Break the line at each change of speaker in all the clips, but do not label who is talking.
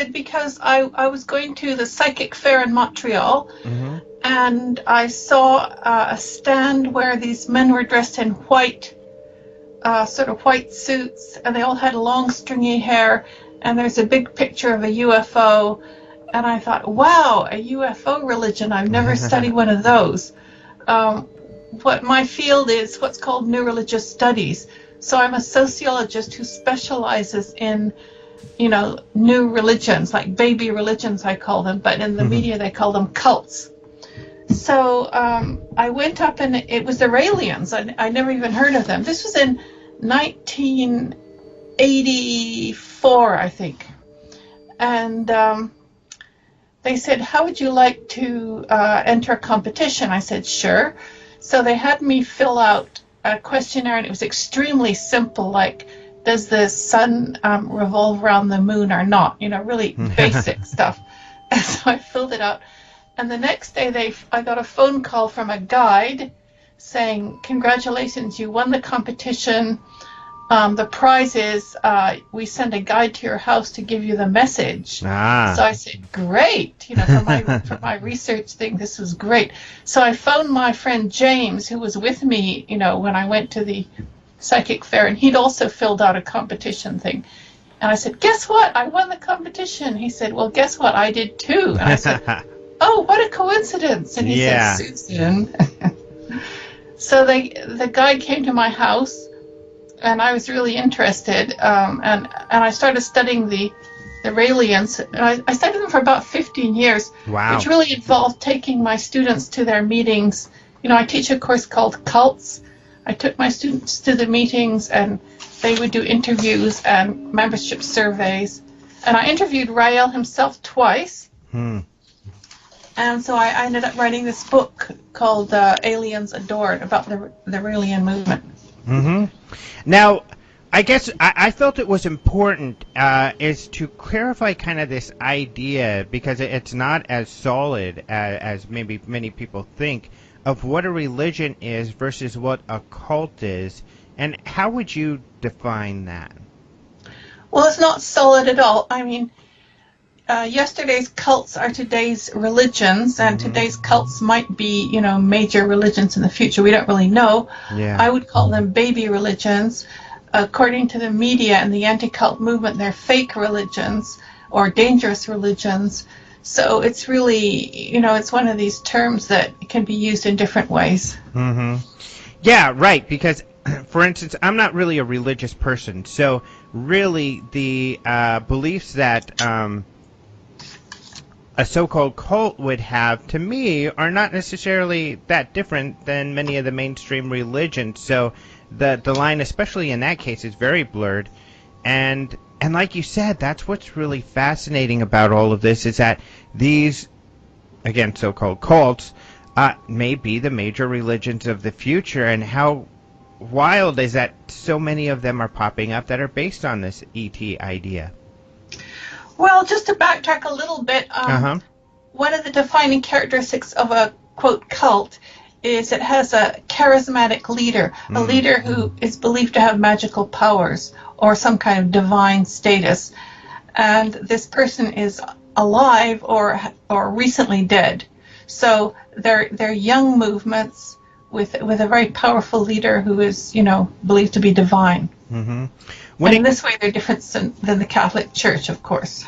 started because I was going to the psychic fair in Montreal, and I saw a stand where these men were dressed in white, sort of white suits, and they all had long stringy hair, and there's a big picture of a UFO, and I thought, wow, a UFO religion. I've never studied one of those. What my field is what's called new religious studies. So I'm a sociologist who specializes in, new religions, like baby religions, I call them, but in the media they call them cults. So I went up, and it was Iranians. I never even heard of them. This was in 1984, I think. And they said, how would you like to enter a competition? I said, sure. So they had me fill out a questionnaire, and it was extremely simple, like, does the sun revolve around the moon or not? Really basic stuff. And so I filled it out. And the next day I got a phone call from a guide saying, congratulations, you won the competition. The prize is we send a guide to your house to give you the message. So I said, great. For my research thing, this was great. So I phoned my friend James, who was with me, when I went to the psychic fair, and he'd also filled out a competition thing. And I said, guess what? I won the competition. He said, well, guess what? I did too. And I said, oh, what a coincidence. And he said, Susan. So the guide came to my house, and I was really interested, and I started studying the Raelians. And I studied them for about 15 years, which really involved taking my students to their meetings. I teach a course called Cults. I took my students to the meetings, and they would do interviews and membership surveys. And I interviewed Rael himself twice. And so I ended up writing this book called Aliens Adored, about the Raelian movement.
Now, I guess I felt it was important is to clarify kind of this idea, because it's not as solid as maybe many people think, of what a religion is versus what a cult is. And how would you define that?
Well, it's not solid at all. I mean, yesterday's cults are today's religions, and today's cults might be, major religions in the future. We don't really know. I would call them baby religions. According to the media and the anti-cult movement, they're fake religions or dangerous religions. So it's really, it's one of these terms that can be used in different ways.
Yeah, right, because, for instance, I'm not really a religious person, so really the beliefs that a so-called cult would have, to me, are not necessarily that different than many of the mainstream religions. So the line, especially in that case, is very blurred. And like you said, that's what's really fascinating about all of this, is that these, again, so-called cults may be the major religions of the future. And how wild is that so many of them are popping up that are based on this ET idea?
Well, just to backtrack a little bit, one of the defining characteristics of a, quote, cult is it has a charismatic leader, a leader who is believed to have magical powers or some kind of divine status. And this person is alive or recently dead. So they're young movements with a very powerful leader who is, believed to be divine. And in this way, they're different than the Catholic Church, of course.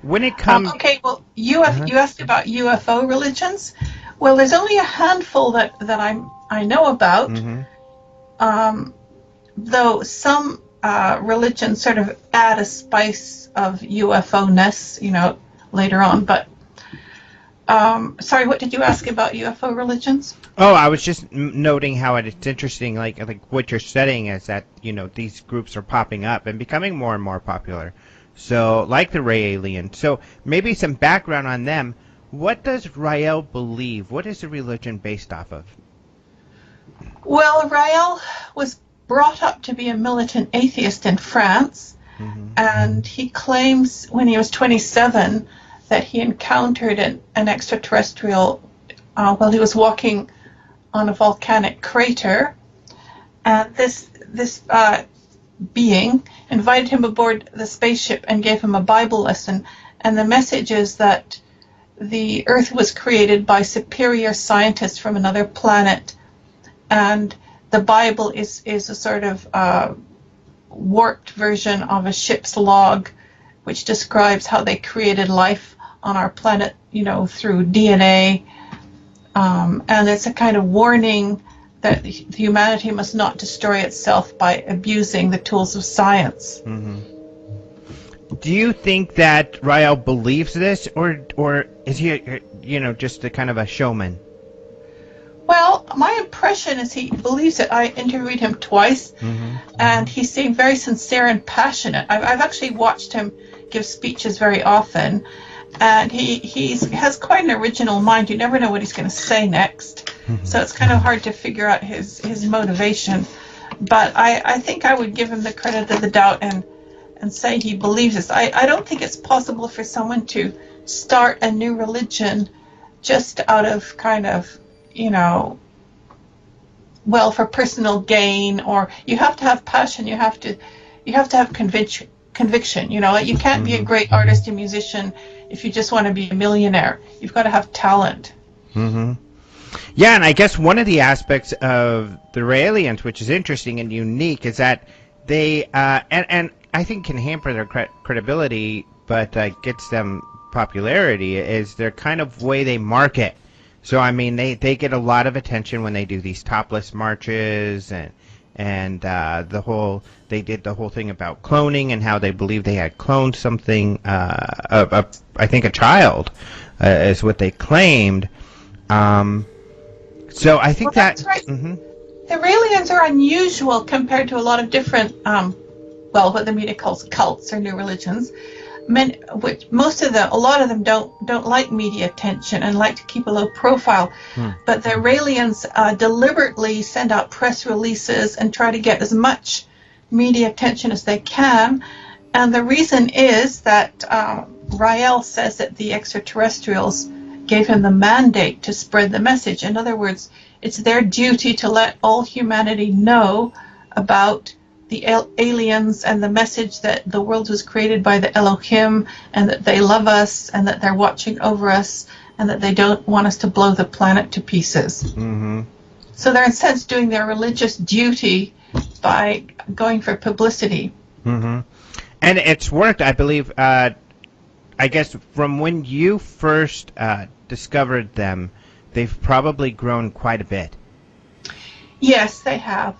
When it comes...
okay, well, you asked about UFO religions. Well, there's only a handful that I know about, though some religions sort of add a spice of UFO-ness, later on. But, sorry, what did you ask about UFO religions?
Oh, I was just noting how it's interesting, like what you're studying is that, these groups are popping up and becoming more and more popular. So, like the Raelians. So, maybe some background on them. What does Rael believe? What is the religion based off of?
Well, Rael was brought up to be a militant atheist in France, and he claims when he was 27 that he encountered an extraterrestrial while he was walking on a volcanic crater, and this being invited him aboard the spaceship and gave him a Bible lesson and the message is that the Earth was created by superior scientists from another planet, and the Bible is a sort of warped version of a ship's log, which describes how they created life on our planet, through DNA, and it's a kind of warning that humanity must not destroy itself by abusing the tools of science.
Mm-hmm. Do you think that Rael believes this, or is he, just a kind of a showman?
Well, my impression is he believes it. I interviewed him twice, and he seemed very sincere and passionate. I've actually watched him give speeches very often, and he has quite an original mind. You never know what he's going to say next, so it's kind of hard to figure out his motivation. But I think I would give him the credit of the doubt and say he believes this. I don't think it's possible for someone to start a new religion just out of kind of, for personal gain, or you have to have passion, you have to have conviction. You can't be a great artist and musician if you just want to be a millionaire. You've got to have talent.
Yeah, and I guess one of the aspects of the Raelians, which is interesting and unique, is that they and I think can hamper their credibility, but gets them popularity, is their kind of way they market. So I mean, they get a lot of attention when they do these topless marches, and they did the whole thing about cloning and how they believe they had cloned something. I think a child is what they claimed. So I think
that's right. The Raelians are unusual compared to a lot of different, what the media calls cults or new religions. A lot of them don't like media attention and like to keep a low profile. But the Raelians deliberately send out press releases and try to get as much media attention as they can. And the reason is that Rael says that the extraterrestrials gave him the mandate to spread the message. In other words, it's their duty to let all humanity know about the aliens and the message that the world was created by the Elohim, and that they love us, and that they're watching over us, and that they don't want us to blow the planet to pieces. So they're in a sense doing their religious duty by going for publicity.
And it's worked, I believe, I guess from when you first discovered them, they've probably grown quite a bit.
Yes, they have.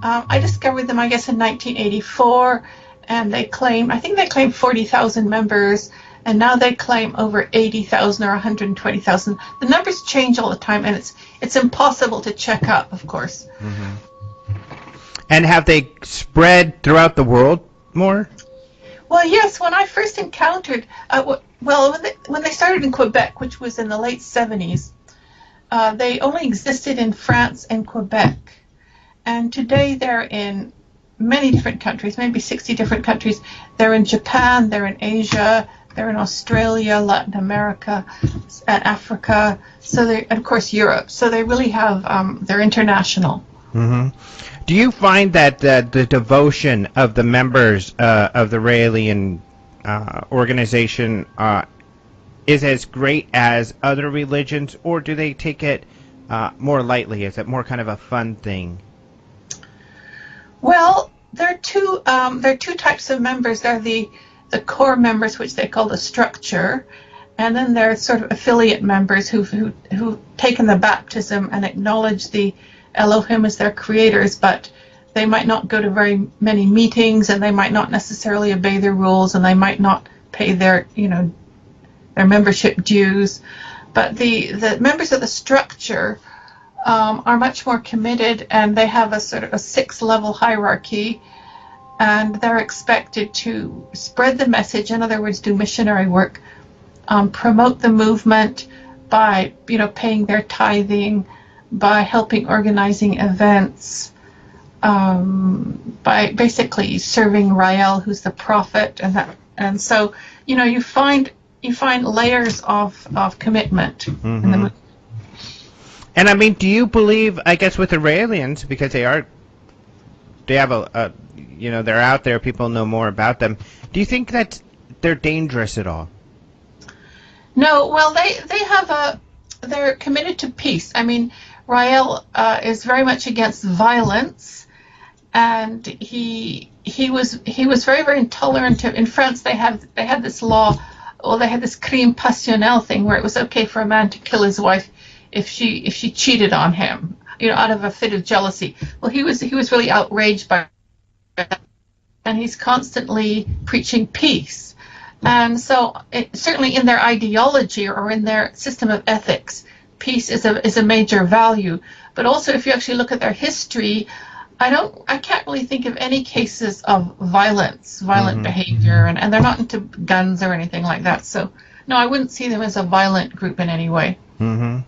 I discovered them, I guess, in 1984, and I think they claim 40,000 members, and now they claim over 80,000 or 120,000. The numbers change all the time, and it's impossible to check up, of course.
And have they spread throughout the world more?
Well, yes. When I first encountered, when they started in Quebec, which was in the late 70s, they only existed in France and Quebec. And today they're in many different countries, maybe 60 different countries. They're in Japan, they're in Asia, they're in Australia, Latin America, and Africa, and of course Europe. So they really have, they're international.
Do you find that the devotion of the members of the Raelian organization is as great as other religions, or do they take it more lightly? Is it more kind of a fun thing?
Well, there are two types of members. There are the core members, which they call the structure, and then there are sort of affiliate members who've taken the baptism and acknowledge the Elohim as their creators, but they might not go to very many meetings, and they might not necessarily obey their rules, and they might not pay their membership dues. But the members of the structure are much more committed, and they have a sort of a 6-level hierarchy, and they're expected to spread the message, in other words, do missionary work, promote the movement by paying their tithing, by helping organizing events, by basically serving Rael, who's the prophet, and so you find layers of commitment in the movement.
And I mean, do you believe, I guess, with the Raelians, because they have they're out there, people know more about them. Do you think that they're dangerous at all?
No, well, they have they're committed to peace. I mean, Rael is very much against violence, and he was very, very intolerant of. In France, they had this law, well, they had this crime passionnel thing where it was okay for a man to kill his wife if she cheated on him, out of a fit of jealousy. Well, he was really outraged by that, and he's constantly preaching peace. And so, certainly in their ideology or in their system of ethics, peace is a major value. But also, if you actually look at their history, I can't really think of any cases of violent behavior, and they're not into guns or anything like that. So, no, I wouldn't see them as a violent group in any way.
Mm-hmm.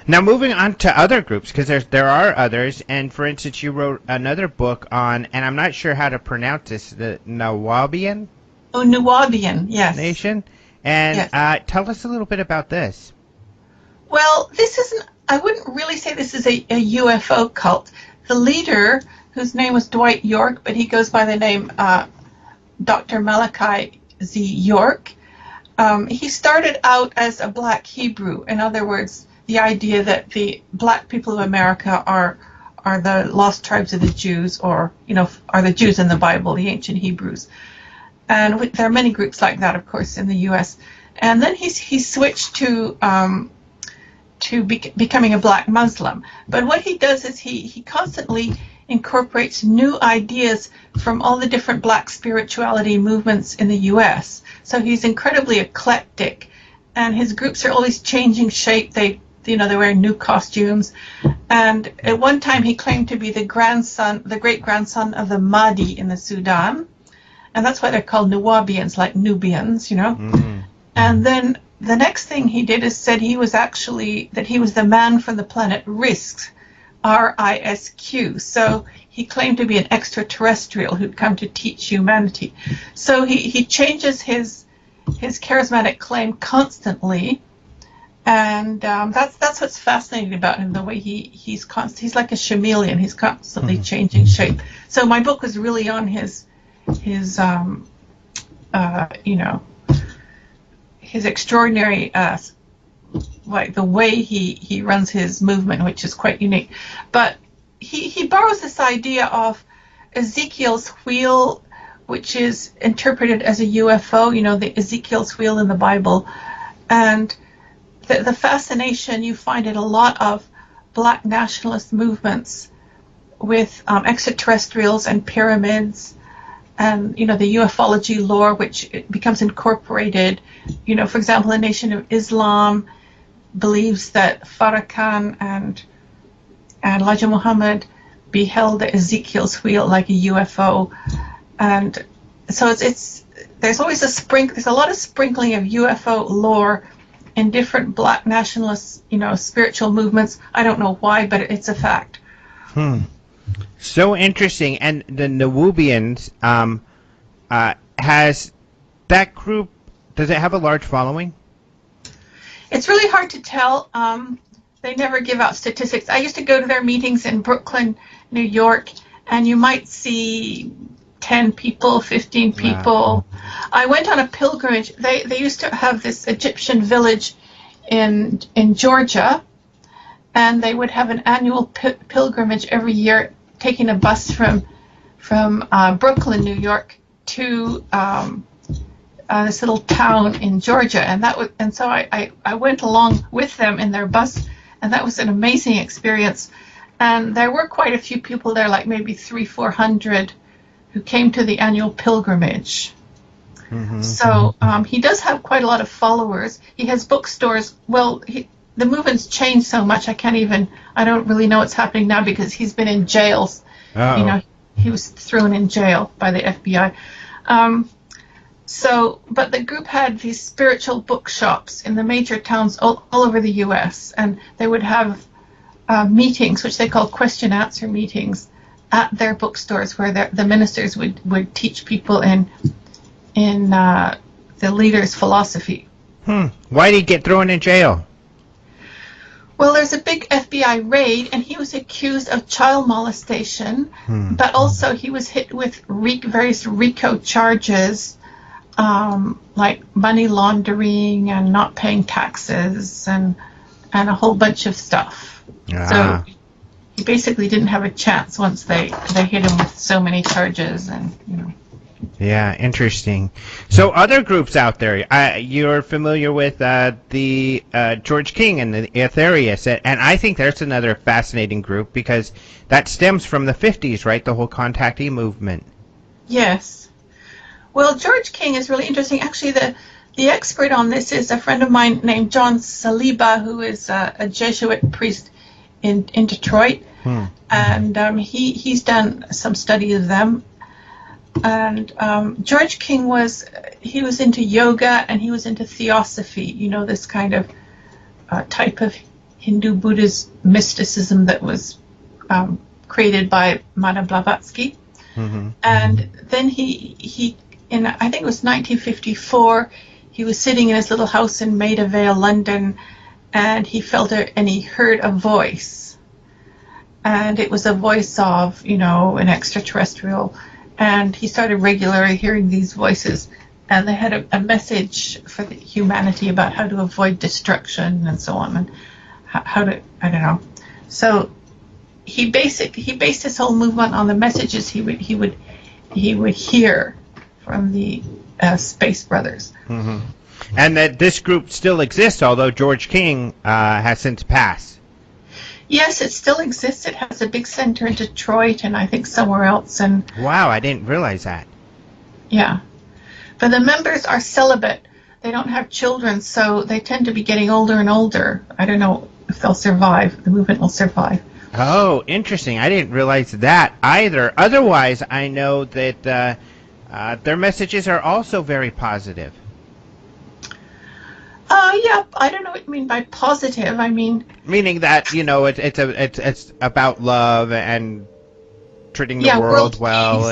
Now, moving on to other groups, because there are others, and for instance, you wrote another book on, and I'm not sure how to pronounce this, the Nawabian?
Oh, Nawabian, yes.
Nation. And
yes.
Tell us a little bit about this.
Well, I wouldn't really say this is a UFO cult. The leader, whose name was Dwight York, but he goes by the name Dr. Malachi Z. York, he started out as a black Hebrew. In other words, the idea that the black people of America are the lost tribes of the Jews, or, are the Jews in the Bible, the ancient Hebrews. And there are many groups like that, of course, in the U.S. And then he switched to becoming a black Muslim. But what he does is he constantly incorporates new ideas from all the different black spirituality movements in the U.S. So he's incredibly eclectic, and his groups are always changing shape. They're wearing new costumes. And at one time he claimed to be the great-grandson of the Mahdi in the Sudan. And that's why they're called Nawabians, like Nubians, Mm-hmm. And then the next thing he did is said he was the man from the planet Risk, R-I-S-Q. So he claimed to be an extraterrestrial who'd come to teach humanity. So he changes his charismatic claim constantly. And that's what's fascinating about him, the way he's like a chameleon. He's constantly changing shape. So my book was really on his extraordinary, like the way he runs his movement, which is quite unique. But he borrows this idea of Ezekiel's wheel, which is interpreted as a UFO, the Ezekiel's wheel in the Bible. And the fascination you find in a lot of black nationalist movements with extraterrestrials and pyramids, and the ufology lore, which becomes incorporated. For example, the Nation of Islam believes that Farrakhan and Elijah Muhammad beheld the Ezekiel's wheel like a UFO, and so there's always there's a lot of sprinkling of UFO lore in different black nationalist spiritual movements. I don't know why, but it's a fact.
So interesting. And the Nawabians, has that group, does it have a large following?
It's really hard to tell. They never give out statistics. I used to go to their meetings in Brooklyn, New York, and you might see 10 people, 15 people. Wow. I went on a pilgrimage. They used to have this Egyptian village in Georgia, and they would have an annual pilgrimage every year, taking a bus from Brooklyn, New York, to this little town in Georgia, and so I went along with them in their bus, and that was an amazing experience. And there were quite a few people there, like maybe 300-400, who came to the annual pilgrimage. Mm-hmm. So he does have quite a lot of followers. He has bookstores. Well, the movement's changed so much, I don't really know what's happening now, because he's been in jails. Uh-oh. He was thrown in jail by the FBI. But the group had these spiritual bookshops in the major towns all over the U.S., and they would have meetings, which they call question-answer meetings, at their bookstores, where the ministers would teach people in the leader's philosophy.
Why did he get thrown in jail?
Well, there's a big FBI raid, and he was accused of child molestation, but also he was hit with various RICO charges like money laundering and not paying taxes and a whole bunch of stuff. So he basically didn't have a chance once they hit him with so many charges and.
Yeah, interesting. So other groups out there, you're familiar with the George King and the Aetherius, and I think that's another fascinating group because that stems from the 50s, right? The whole contactee movement.
Yes. Well, George King is really interesting. Actually, the expert on this is a friend of mine named John Saliba, who is a Jesuit priest in Detroit, and he's done some study of them. And George King was into yoga and he was into theosophy, this kind of type of Hindu Buddhist mysticism that was created by Madame Blavatsky. Mm-hmm. And then he in I think it was 1954, he was sitting in his little house in Maida Vale, London, and he he heard a voice, and it was a voice of an extraterrestrial. And he started regularly hearing these voices, and they had a message for the humanity about how to avoid destruction and so on, and how to, I don't know. So he based his whole movement on the messages he would hear from the Space Brothers.
Mm-hmm. And that this group still exists, although George King has since passed.
Yes, it still exists. It has a big center in Detroit and I think somewhere else. And
wow, I didn't realize that.
Yeah. But the members are celibate. They don't have children, so they tend to be getting older and older. I don't know if they'll survive. The movement will survive.
Oh, interesting. I didn't realize that either. Otherwise, I know that their messages are also very positive.
Yeah, I don't know what you mean by positive. I mean,
meaning that it's about love and treating the world well,
peace.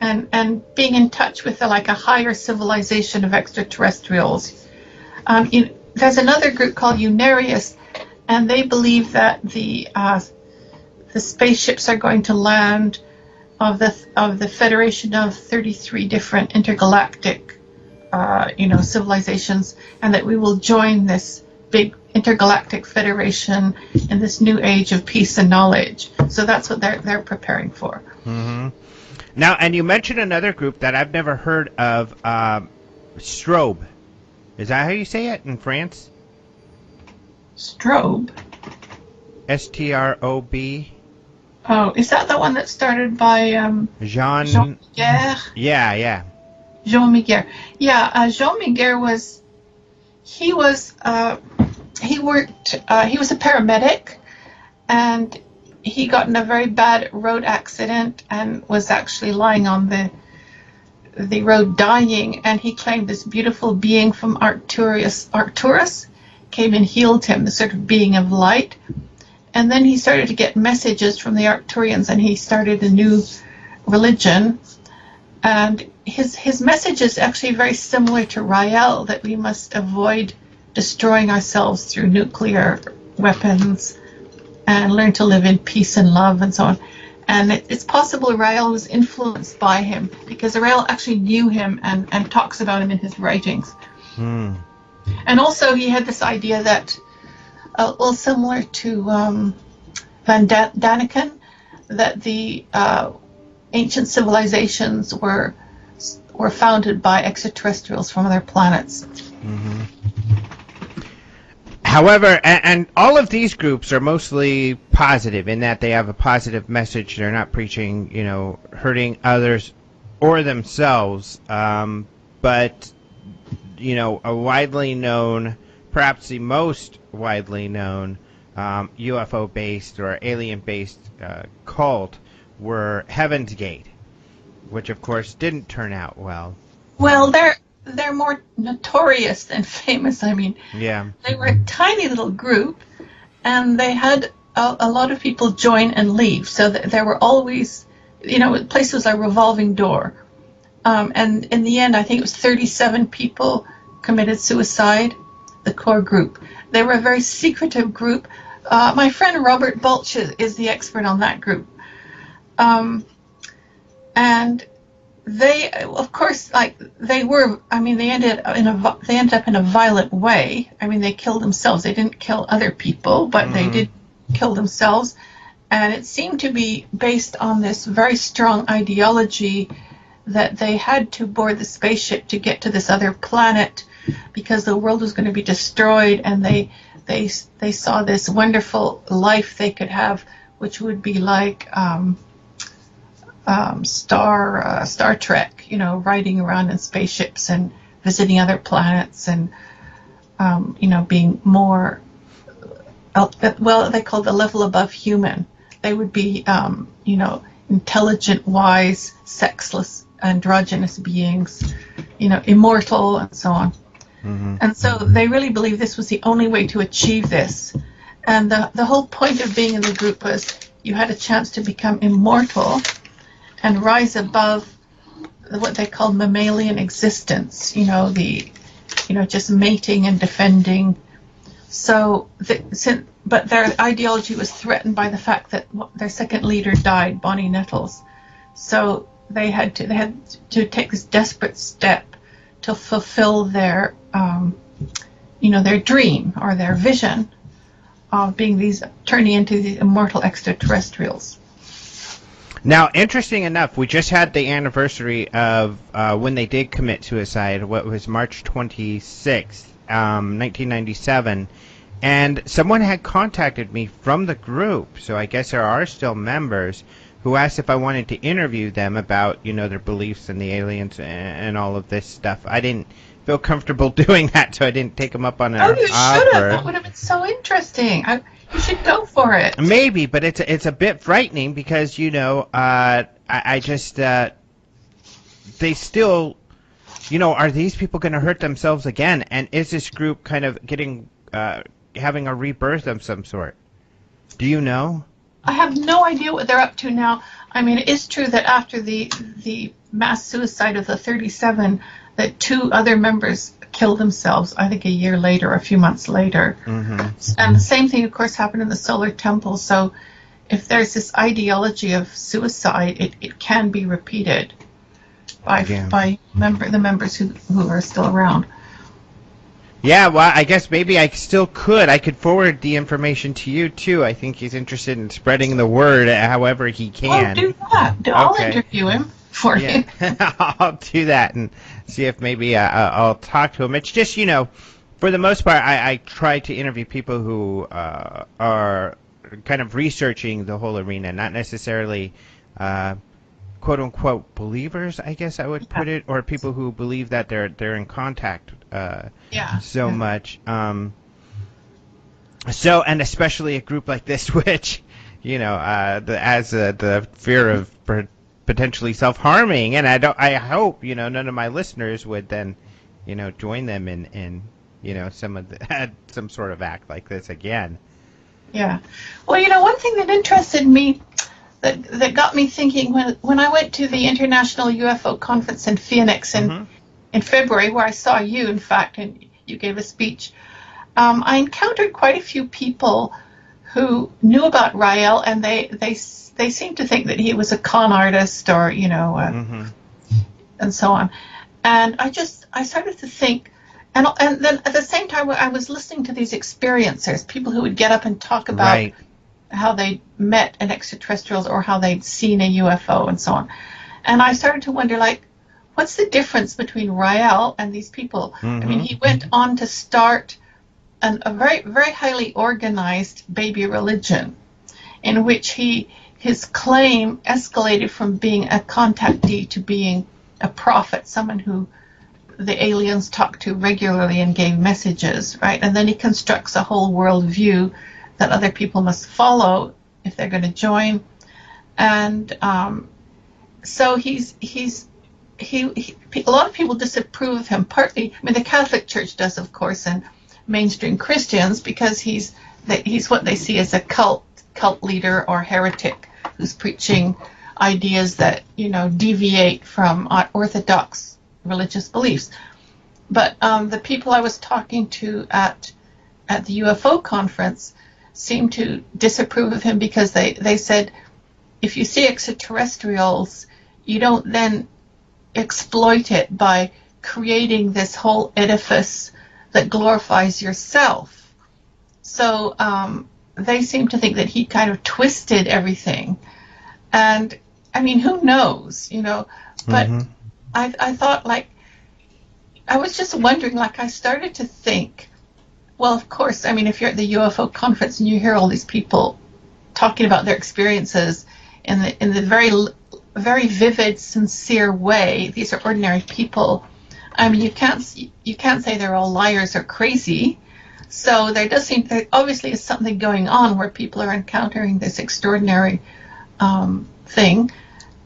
And
and being in touch with a higher civilization of extraterrestrials. There's another group called Unarius, and they believe that the spaceships are going to land of the Federation of 33 different intergalactic civilizations, and that we will join this big intergalactic federation in this new age of peace and knowledge. So that's what they're preparing for.
Mm-hmm. Now, and you mentioned another group that I've never heard of, Strobe. Is that how you say it in France?
Strobe?
S-T-R-O-B?
Oh, is that the one that started by
Jean
Miguel?
Yeah.
Jean Miguel. Yeah, Jean Miguel was a paramedic, and he got in a very bad road accident and was actually lying on the road dying, and he claimed this beautiful being from Arcturus came and healed him, the sort of being of light. And then he started to get messages from the Arcturians, and he started a new religion. And his message is actually very similar to Rael, that we must avoid destroying ourselves through nuclear weapons and learn to live in peace and love and so on. And it's possible Rael was influenced by him, because Rael actually knew him and talks about him in his writings. And also he had this idea that, similar to Van Daniken, that the ancient civilizations were founded by extraterrestrials from other planets.
Mm-hmm. However, and all of these groups are mostly positive in that they have a positive message. They're not preaching, hurting others or themselves. But, a widely known, perhaps the most widely known UFO-based or alien-based cult were Heaven's Gate, which of course didn't turn out well.
Well, they're more notorious than famous. I mean,
yeah,
they were a tiny little group, and they had a lot of people join and leave. So there were always, the place was a revolving door. And in the end, I think it was 37 people committed suicide, the core group. They were a very secretive group. My friend Robert Balch is the expert on that group. And they, of course, like they were. I mean, they ended up in a violent way. I mean, they killed themselves. They didn't kill other people, but they did kill themselves, and it seemed to be based on this very strong ideology that they had to board the spaceship to get to this other planet because the world was going to be destroyed, and they saw this wonderful life they could have, which would be like Star Trek, you know, riding around in spaceships and visiting other planets, and you know, being more, well, they call the level above human. They would be, you know, intelligent, wise, sexless, androgynous beings, you know, immortal, and so on. And so they really believed this was the only way to achieve this. And the whole point of being in the group was you had a chance to become immortal and rise above what they called mammalian existence, you know, just mating and defending. So, but their ideology was threatened by the fact that their second leader died, Bonnie Nettles. So they had to take this desperate step to fulfill their, you know, their dream or their vision of turning into these immortal extraterrestrials.
Now, interesting enough, we just had the anniversary of when they did commit suicide. What was March 26th, 1997, and someone had contacted me from the group. So I guess there are still members who asked if I wanted to interview them about, you know, their beliefs in the aliens and all of this stuff. I didn't feel comfortable doing that, so I didn't take them up on an offer.
Oh, you should have. That would have been so interesting. You should go for it.
Maybe, but it's a bit frightening because, you know, I just they still, you know, are these people going to hurt themselves again? And is this group kind of getting having a rebirth of some sort? Do you know?
I have no idea what they're up to now. I mean, it is true that after the mass suicide of the 37, that 2 other members killed themselves, I think a year later, a few months later. And the same thing, of course, happened in the Solar Temple. So if there's this ideology of suicide, it can be repeated by the members who are still around.
Yeah, well, I guess maybe I still could. I could forward the information to you, too. I think he's interested in spreading the word however he can.
Oh, do that. I'll interview him for you.
I'll do that and see if maybe I'll talk to him. It's just, you know, for the most part, I try to interview people who are kind of researching the whole arena, not necessarily quote-unquote believers, I guess I would put it, or people who believe that they're in contact so much. So, and especially a group like this, which, you know, the fear of potentially self-harming, and I hope, you know, none of my listeners would then, you know, join them in you know, some sort of act like this again. Yeah.
Well, you know, one thing that interested me, that got me thinking, when I went to the International UFO Conference in Phoenix in February, where I saw you, in fact, and you gave a speech, I encountered quite a few people who knew about Rael, and they seemed to think that he was a con artist, or, you know, and so on. And I started to think, and then at the same time, I was listening to these experiencers, people who would get up and talk about how they met an extraterrestrials or how they'd seen a UFO and so on. And I started to wonder, like, what's the difference between Rael and these people? I mean, he went on to start a very, very highly organized baby religion, in which his claim escalated from being a contactee to being a prophet, someone who the aliens talked to regularly and gave messages, right? And then he constructs a whole worldview that other people must follow if they're going to join. And so a lot of people disapprove of him, partly, I mean, the Catholic Church does, of course, and mainstream Christians, because he's what they see as a cult leader or heretic who's preaching ideas that, you know, deviate from orthodox religious beliefs. But the people I was talking to at the UFO conference seemed to disapprove of him, because they said, if you see extraterrestrials, you don't then exploit it by creating this whole edifice that glorifies yourself. So they seem to think that he kind of twisted everything. And I mean, who knows, you know, but I thought, like, I was just wondering, like, I started to think, well, of course, I mean, if you're at the UFO conference and you hear all these people talking about their experiences in the very vivid, sincere way, these are ordinary people. I mean, you can't say they're all liars or crazy. So there does seem, there obviously is something going on where people are encountering this extraordinary thing.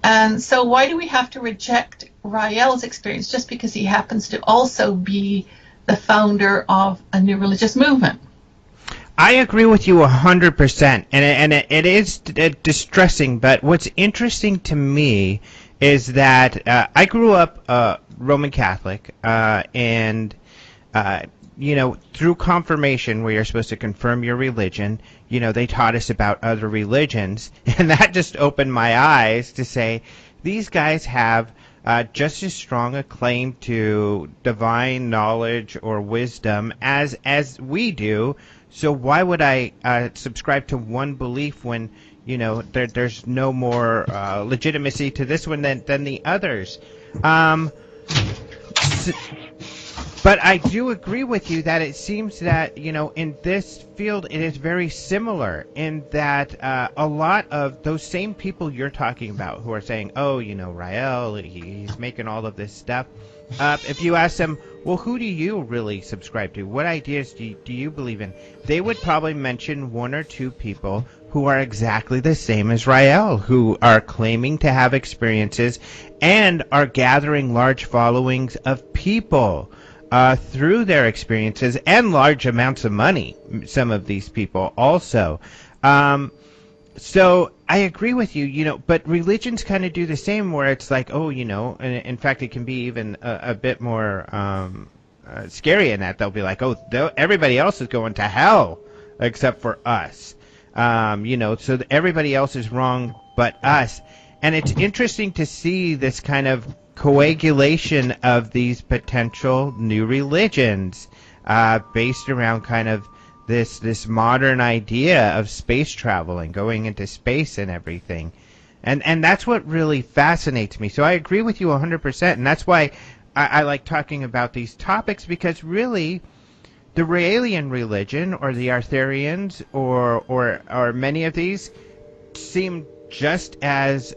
And so why do we have to reject Rael's experience just because he happens to also be the founder of a new religious movement?
I agree with you 100%, and it is distressing. But what's interesting to me is that I grew up Roman Catholic, and you know, through confirmation, where you're supposed to confirm your religion, you know, they taught us about other religions, and that just opened my eyes to say these guys have just as strong a claim to divine knowledge or wisdom as we do. So why would I subscribe to one belief when, you know, there's no more legitimacy to this one than the others? But I do agree with you that it seems that, you know, in this field it is very similar in that a lot of those same people you're talking about who are saying, oh, you know, Rael, he's making all of this stuff. If you ask them, well, who do you really subscribe to? What ideas do you believe in? They would probably mention one or two people who are exactly the same as Rael, who are claiming to have experiences and are gathering large followings of people through their experiences and large amounts of money, some of these people also. So I agree with you, you know, but religions kind of do the same where it's like, oh, you know, and in fact it can be even a bit more scary in that they'll be like, oh, everybody else is going to hell except for us. You know, so everybody else is wrong but us. And it's interesting to see this kind of coagulation of these potential new religions based around kind of this modern idea of space travel and going into space and everything. And that's what really fascinates me. So I agree with you 100%, and that's why I like talking about these topics, because really the Raelian religion or the Arthurians or many of these seem just as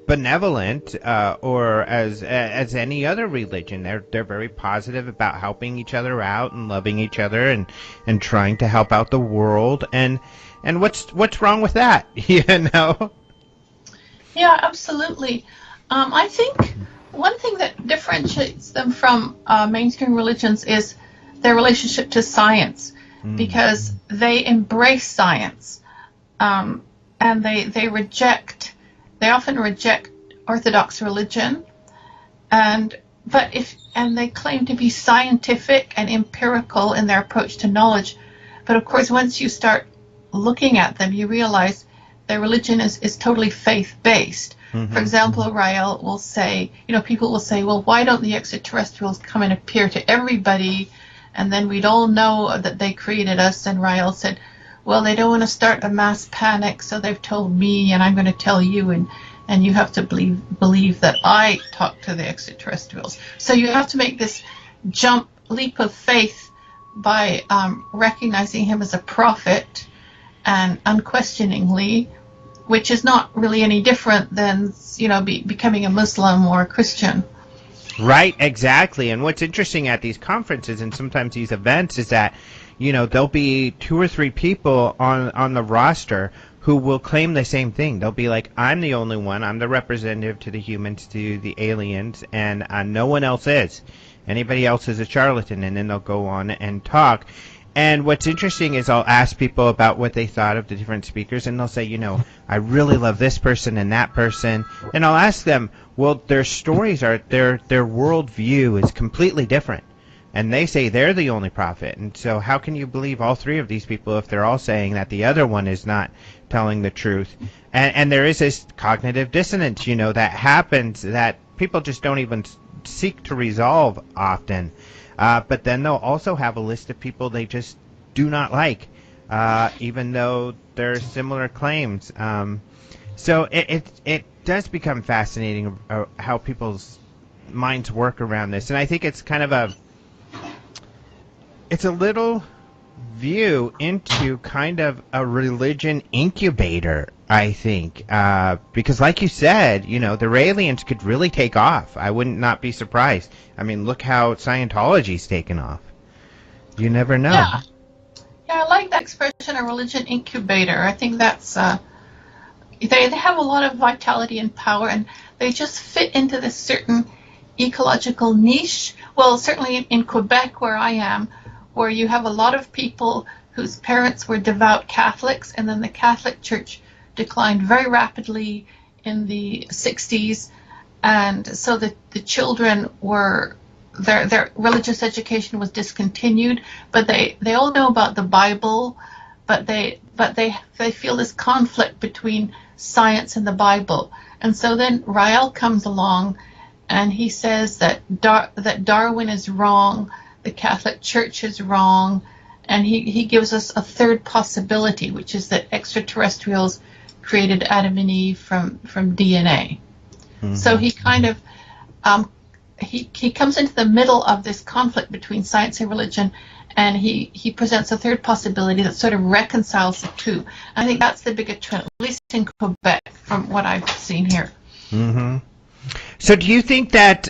benevolent or as any other religion. They're very positive about helping each other out and loving each other and trying to help out the world. And what's wrong with that? You know?
Yeah, absolutely. I think one thing that differentiates them from mainstream religions is their relationship to science, because they embrace science, and they often reject orthodox religion, and they claim to be scientific and empirical in their approach to knowledge. But of course, once you start looking at them, you realize their religion is totally faith-based. For example, Rael will say, you know, people will say, well, why don't the extraterrestrials come and appear to everybody, and then we'd all know that they created us? And Rael said, well, they don't want to start a mass panic, so they've told me, and I'm going to tell you, and you have to believe that I talk to the extraterrestrials. So you have to make this leap of faith by recognizing him as a prophet and unquestioningly, which is not really any different than, you know, becoming a Muslim or a Christian.
Right, exactly. And what's interesting at these conferences and sometimes these events is that, you know, there'll be 2 or 3 people on the roster who will claim the same thing. They'll be like, I'm the only one. I'm the representative to the humans, to the aliens, and no one else is. Anybody else is a charlatan. And then they'll go on and talk. And what's interesting is I'll ask people about what they thought of the different speakers, and they'll say, you know, I really love this person and that person. And I'll ask them, well, their stories are, their worldview is completely different. and they say they're the only prophet. And so how can you believe all three of these people if they're all saying that the other one is not telling the truth? And there is this cognitive dissonance, that happens that people just don't even seek to resolve often. But then they'll also have a list of people they just do not like, even though there are similar claims. So it does become fascinating how people's minds work around this. And I think it's kind of it's a little view into kind of a religion incubator, I think, because like you said, the aliens could really take off. I wouldn't not be surprised. I mean, look how Scientology's taken off. You never know.
Yeah, I like that expression, a religion incubator. I think that's they have a lot of vitality and power, and they just fit into this certain ecological niche. Well, certainly in Quebec, where I am, where you have a lot of people whose parents were devout Catholics, and then the Catholic Church declined very rapidly in the 60s, and so the children were, their religious education was discontinued, but they all know about the Bible, but they feel this conflict between science and the Bible. And so then Rael comes along and he says that Darwin is wrong, the Catholic Church is wrong, and he gives us a third possibility, which is that extraterrestrials created Adam and Eve from DNA. Mm-hmm. So he kind of he comes into the middle of this conflict between science and religion, and he presents a third possibility that sort of reconciles the two. I think that's the bigger trend, at least in Quebec, from what I've seen here.
Mm-hmm. So do you think that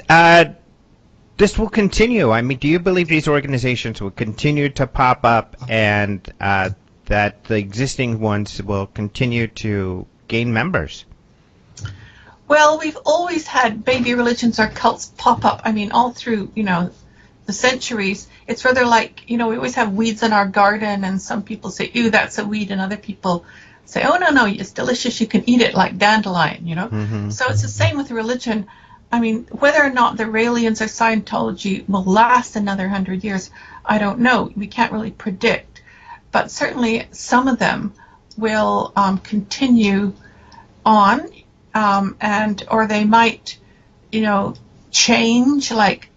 this will continue? I mean, do you believe these organizations will continue to pop up, and that the existing ones will continue to gain members?
Well, we've always had baby religions or cults pop up. I mean, all through, the centuries. It's rather like, we always have weeds in our garden, and some people say, ew, that's a weed, and other people say, oh, no, it's delicious, you can eat it, like dandelion, Mm-hmm. So it's the same with religion. I mean, whether or not the Raelians or Scientology will last another 100 years, I don't know. We can't really predict. But certainly some of them will continue on, or they might, change, like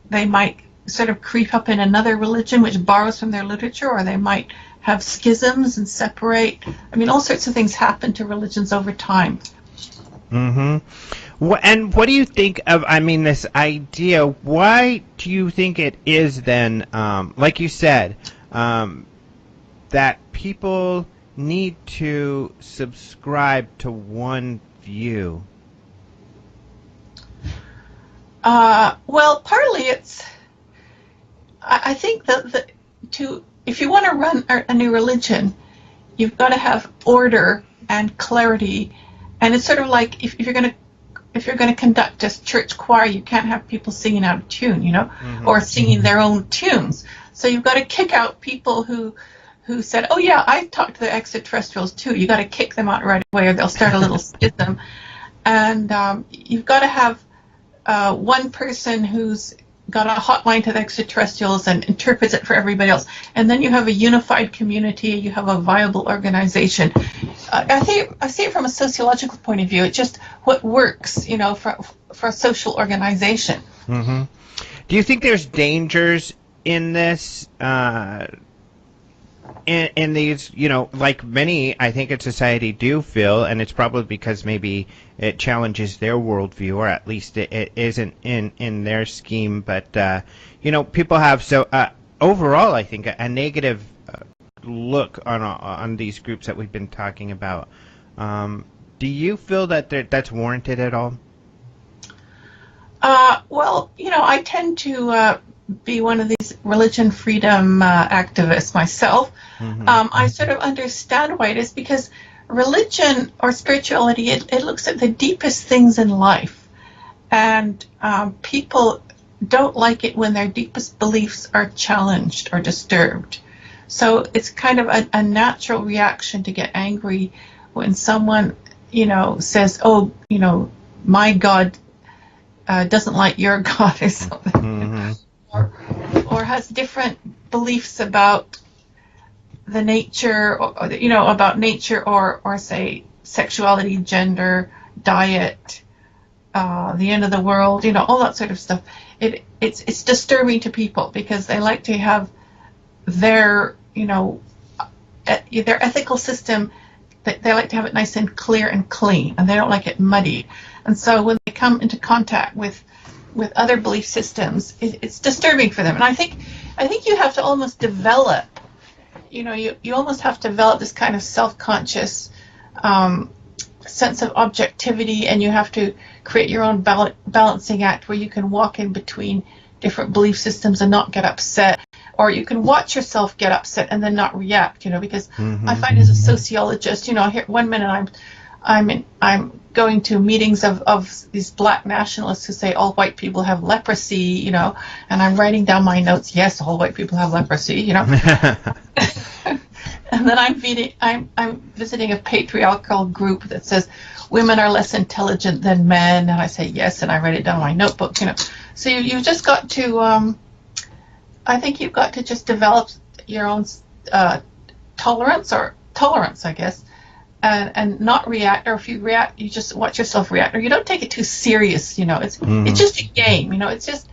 they might sort of creep up in another religion which borrows from their literature, or they might have schisms and separate. I mean, all sorts of things happen to religions over time.
Mm-hmm. And what do you think of, this idea? Why do you think it is then, like you said, that people need to subscribe to one view? Well,
partly it's, I think that if you want to run a new religion, you've got to have order and clarity. And it's sort of like if you're going to conduct a church choir, you can't have people singing out of tune, mm-hmm. or singing their own tunes. So you've got to kick out people who said, oh yeah, I talked to the extraterrestrials too. You got to kick them out right away, or they'll start a little schism. And you've got to have one person who's got a hotline to the extraterrestrials and interprets it for everybody else. And then you have a unified community, you have a viable organization. I see it from a sociological point of view. It's just what works, for a social organization.
Mm-hmm. Do you think there's dangers in this, in these, like many, I think, in society do feel, and it's probably because maybe it challenges their worldview, or at least it isn't in their scheme, but, people have, overall, I think, a negative look on these groups that we've been talking about. Do you feel that that's warranted at all?
Well, I tend to be one of these religion freedom activists myself. Mm-hmm. I sort of understand why it is, because religion or spirituality, it looks at the deepest things in life, and people don't like it when their deepest beliefs are challenged or disturbed. So it's kind of a natural reaction to get angry when someone, says, oh, my God doesn't like your God or something. Mm-hmm. or has different beliefs about the nature, or, you know, about nature, or say sexuality, gender, diet, the end of the world, you know, all that sort of stuff. It's disturbing to people because they like to have their, you know, their ethical system. They like to have it nice and clear and clean, and they don't like it muddy. And so when they come into contact with other belief systems, it's disturbing for them. And I think you have to almost develop, you know, you almost have to develop this kind of self-conscious sense of objectivity, and you have to create your own balancing act where you can walk in between different belief systems and not get upset, or you can watch yourself get upset and then not react, you know, because I find as a sociologist, you know, here one minute I'm going to meetings of these black nationalists who say all white people have leprosy, you know, and I'm writing down my notes, yes, all white people have leprosy, you know. And then I'm visiting a patriarchal group that says women are less intelligent than men, and I say yes, and I write it down in my notebook, you know. So you've just got to, I think you've got to just develop your own tolerance, I guess, and not react. Or if you react, you just watch yourself react, or you don't take it too serious. You know, it's just a game. You know, it's just.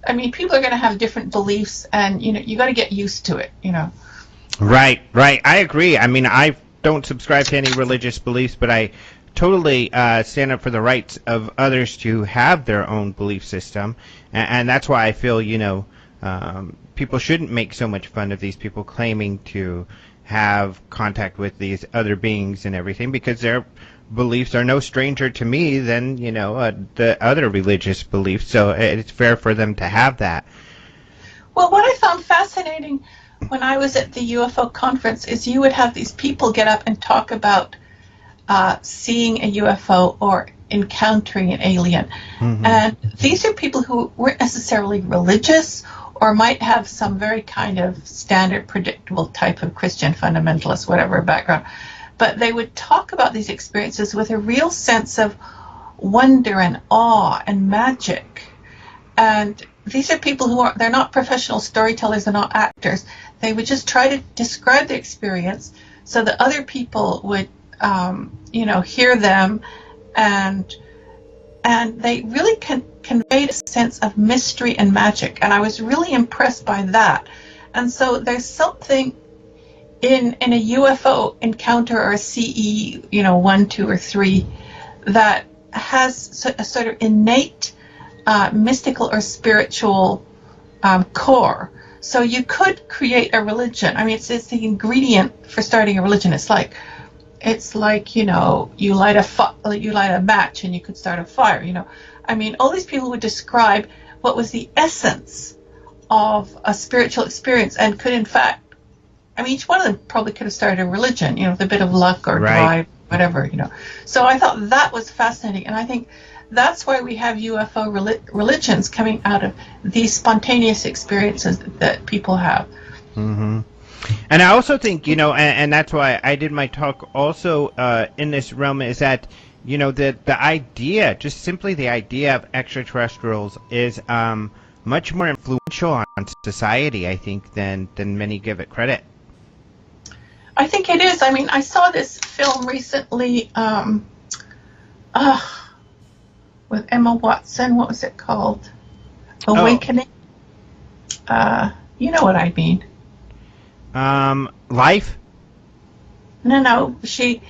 I mean, people are going to have different beliefs, and you know, you got to get used to it. You know.
Right. I agree. I mean, I don't subscribe to any religious beliefs, but I totally stand up for the rights of others to have their own belief system, and that's why I feel, you know, people shouldn't make so much fun of these people claiming to have contact with these other beings and everything, because their beliefs are no stranger to me than, you know, the other religious beliefs, so it's fair for them to have that.
Well, what I found fascinating when I was at the UFO conference is you would have these people get up and talk about seeing a UFO or encountering an alien. And these are people who weren't necessarily religious or might have some very kind of standard, predictable type of Christian fundamentalist, whatever background. But they would talk about these experiences with a real sense of wonder and awe and magic. And these are people who they're not professional storytellers, they're not actors. They would just try to describe the experience so that other people would, you know, hear them, and they really conveyed a sense of mystery and magic. And I was really impressed by that. And so there's something in a UFO encounter or a CE, you know, 1, 2, or 3, that has a sort of innate mystical or spiritual core. So you could create a religion. I mean, it's the ingredient for starting a religion. It's like, you know, you light a match and you could start a fire, you know. I mean, all these people would describe what was the essence of a spiritual experience, and could in fact, I mean, each one of them probably could have started a religion, you know, with a bit of luck or drive, whatever, you know. So I thought that was fascinating, and I think that's why we have UFO religions coming out of these spontaneous experiences that people have.
And I also think, you know, and that's why I did my talk also in this realm, is that, you know, the idea, just simply the idea of extraterrestrials is much more influential on society, I think, than many give it credit.
I think it is. I mean, I saw this film recently with Emma Watson. What was it called? Awakening. You know what I mean.
Life?
No. She's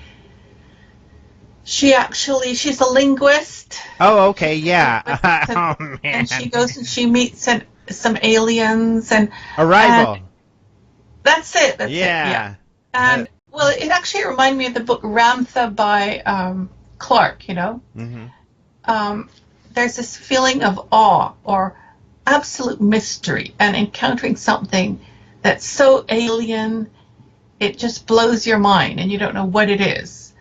a linguist.
Oh, okay, yeah.
Oh, man. And she goes and she meets some aliens and
Arrival.
And that's it. That's it. Yeah. And well, it actually reminded me of the book Ramtha by Clark. You know. There's this feeling of awe or absolute mystery, and encountering something that's so alien, it just blows your mind, and you don't know what it is.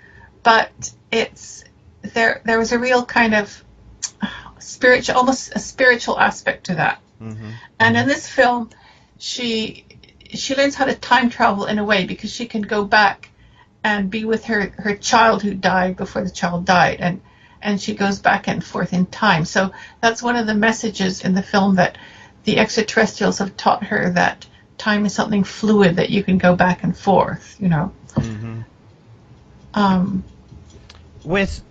But there was a real kind of spiritual, almost a spiritual aspect to that. And in this film, she learns how to time travel in a way, because she can go back and be with her child who died before the child died, and she goes back and forth in time. So that's one of the messages in the film, that the extraterrestrials have taught her that time is something fluid, that you can go back and forth, you know.
With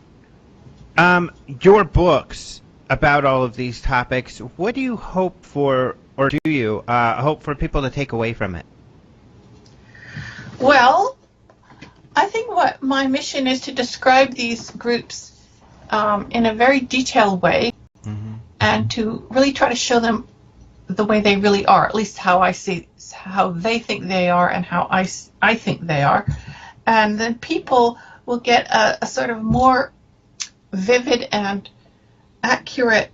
your books about all of these topics, what do you hope for, or do you hope for people to take away from it?
Well, I think what my mission is to describe these groups in a very detailed way, and to really try to show them the way they really are, at least how they think they are and how I think they are. And then people will get a sort of more vivid and accurate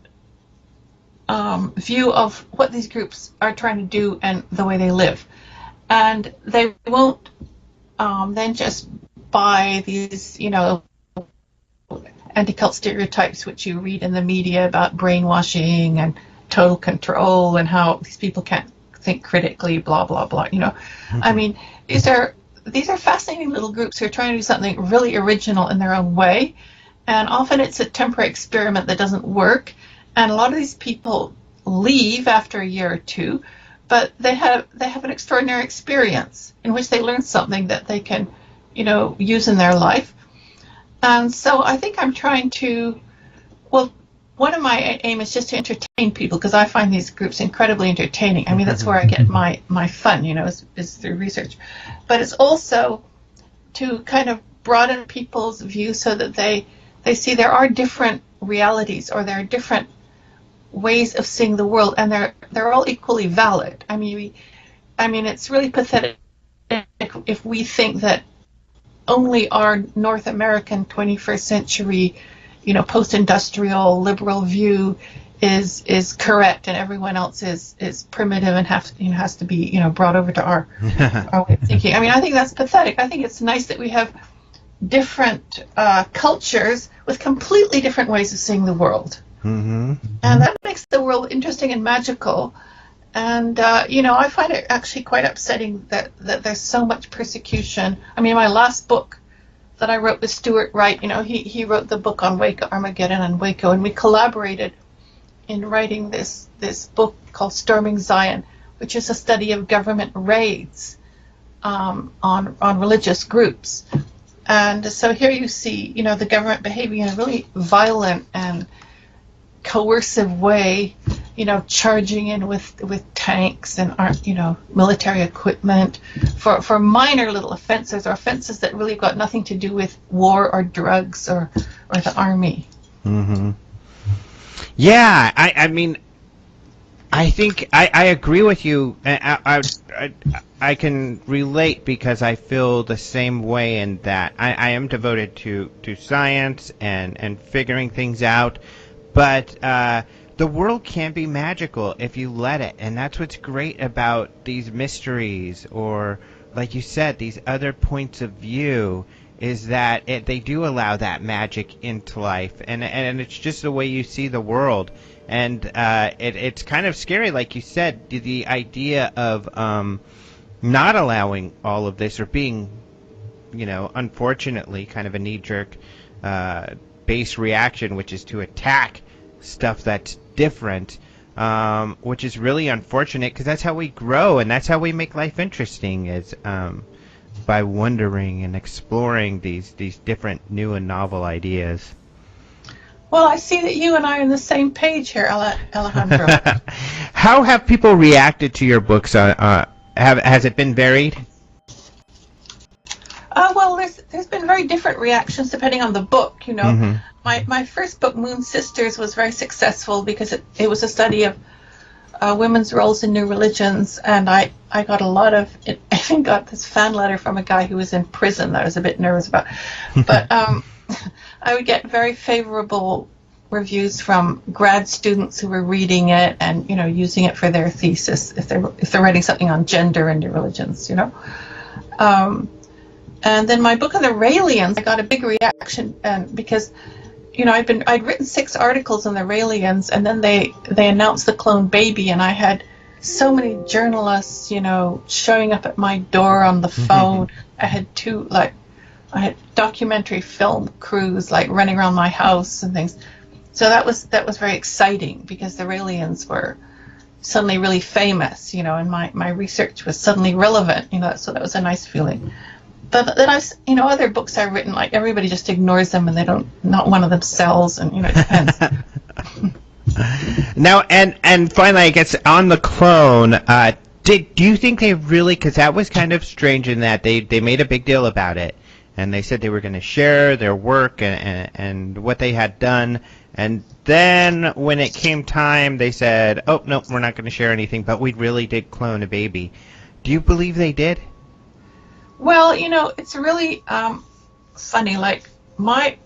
view of what these groups are trying to do and the way they live. And they won't then just buy these, you know, anti-cult stereotypes which you read in the media about brainwashing and total control and how these people can't think critically, blah, blah, blah, you know. I mean, these are fascinating little groups who are trying to do something really original in their own way. And often it's a temporary experiment that doesn't work. And a lot of these people leave after a year or two, but they have an extraordinary experience in which they learn something that they can, you know, use in their life. And so I think I'm trying to, well, one of my aim is just to entertain people, because I find these groups incredibly entertaining. I mean, that's where I get my fun, you know, is through research. But it's also to kind of broaden people's view so that they see there are different realities, or there are different ways of seeing the world, and they're all equally valid. I mean, it's really pathetic if we think that only our North American 21st century, you know, post-industrial liberal view is correct, and everyone else is primitive and has to be, you know, brought over to our way of thinking. I mean, I think that's pathetic. I think it's nice that we have different cultures with completely different ways of seeing the world. And that makes the world interesting and magical. And, you know, I find it actually quite upsetting that there's so much persecution. I mean, my last book that I wrote with Stuart Wright, you know, he wrote the book on Waco, Armageddon and Waco, and we collaborated in writing this book called Storming Zion, which is a study of government raids on religious groups. And so here you see, you know, the government behaving in a really violent and coercive way, you know, charging in with tanks and, you know, military equipment for minor little offenses, or offenses that really got nothing to do with war or drugs or the army.
Yeah, I mean, I think I agree with you. I can relate, because I feel the same way in that I am devoted to science and figuring things out. But the world can be magical if you let it, and that's what's great about these mysteries, or, like you said, these other points of view, is that they do allow that magic into life, and it's just the way you see the world. And it's kind of scary, like you said, the idea of not allowing all of this, or being, you know, unfortunately, kind of a knee-jerk base reaction, which is to attack stuff that's different, which is really unfortunate, because that's how we grow, and that's how we make life interesting, is by wondering and exploring these different new and novel ideas.
Well, I see that you and I are on the same page here, Alejandro.
How have people reacted to your books? Has it been varied?
Well, there's been very different reactions depending on the book, you know. My first book, Moon Sisters, was very successful because it was a study of women's roles in new religions, and I got a lot of, I even got this fan letter from a guy who was in prison that I was a bit nervous about. But I would get very favorable reviews from grad students who were reading it and, you know, using it for their thesis if they're writing something on gender and new religions, you know. And then my book on the Raelians, I got a big reaction, and because, you know, I'd written 6 articles on the Raelians, and then they announced the clone baby, and I had so many journalists, you know, showing up at my door on the phone. I had I had documentary film crews like running around my house and things. So that was very exciting, because the Raelians were suddenly really famous, and my research was suddenly relevant, so that was a nice feeling. But then other books I've written, like everybody just ignores them and not one of them sells, and it depends.
Now, and finally, I guess on the clone, do you think they really, because that was kind of strange in that they made a big deal about it, and they said they were going to share their work and what they had done, and then when it came time, they said, oh, no, we're not going to share anything, but we really did clone a baby. Do you believe they did?
Well, it's really funny. Like, I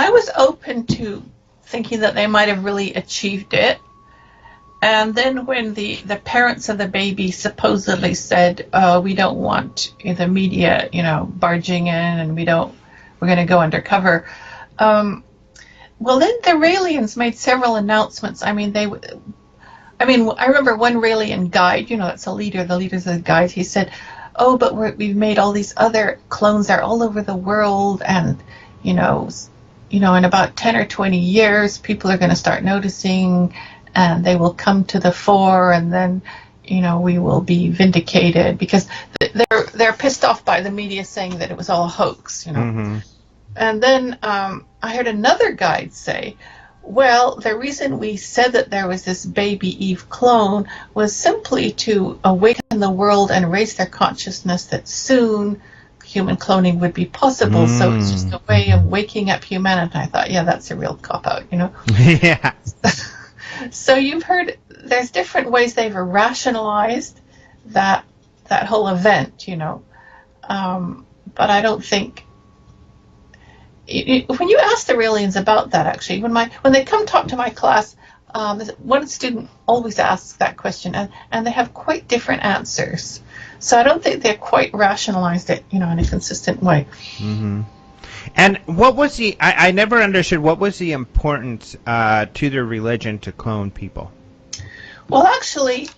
was open to thinking that they might have really achieved it. And then when the parents of the baby supposedly said, we don't want the media, barging in, and we're going to go undercover. Well, then the Raelians made several announcements. I remember one Raelian guide, that's the leaders of the guides, he said, oh, but we've made all these other clones that are all over the world, and, in about 10 or 20 years, people are going to start noticing, and they will come to the fore, and then, we will be vindicated, because they're pissed off by the media saying that it was all a hoax,
Mm-hmm.
And then I heard another guide say, well, the reason we said that there was this baby Eve clone was simply to awaken the world and raise their consciousness that soon human cloning would be possible. So it's just a way of waking up humanity. I thought, yeah, that's a real cop-out,
Yeah.
So you've heard there's different ways they've rationalized that whole event, but I don't think... When you ask the Raelians about that, actually, when they come talk to my class, one student always asks that question, and they have quite different answers. So I don't think they've quite rationalized it, in a consistent way.
Mm-hmm. And what was I never understood, what was the importance to their religion to clone people?
Well, actually,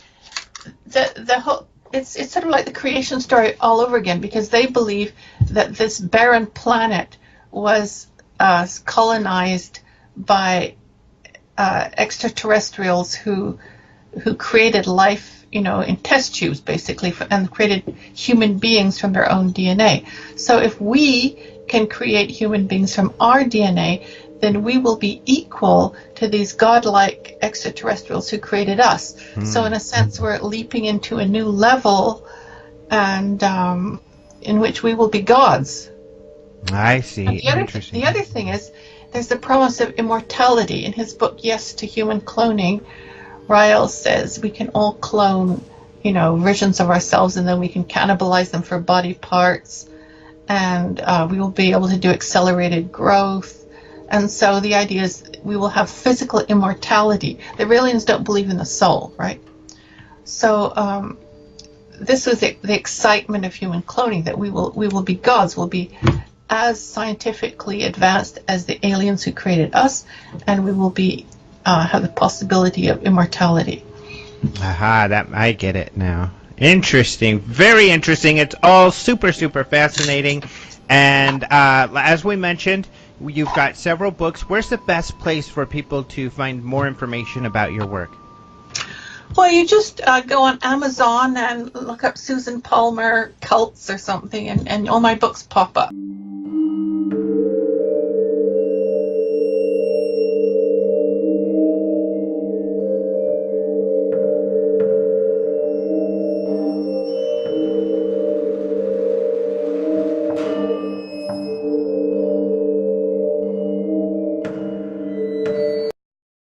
the whole... It's sort of like the creation story all over again, because they believe that this barren planet was colonized by extraterrestrials who created life, in test tubes, basically, and created human beings from their own DNA. So if we can create human beings from our DNA, then we will be equal to these godlike extraterrestrials who created us. So in a sense, we're leaping into a new level, and in which we will be gods.
I see.
The other thing is, there's the promise of immortality. In his book, Yes to Human Cloning, Ryle says we can all clone, versions of ourselves, and then we can cannibalize them for body parts, and we will be able to do accelerated growth. And so the idea is we will have physical immortality. The Raelians don't believe in the soul, right? So this was the excitement of human cloning, that we will be gods, we'll be as scientifically advanced as the aliens who created us, and we will be have the possibility of immortality.
Aha, that I get it now. Interesting, very interesting. It's all super, super fascinating. And as we mentioned, you've got several books. Where's the best place for people to find more information about your work?
Well, you just go on Amazon and look up Susan Palmer cults or something, and all my books pop up.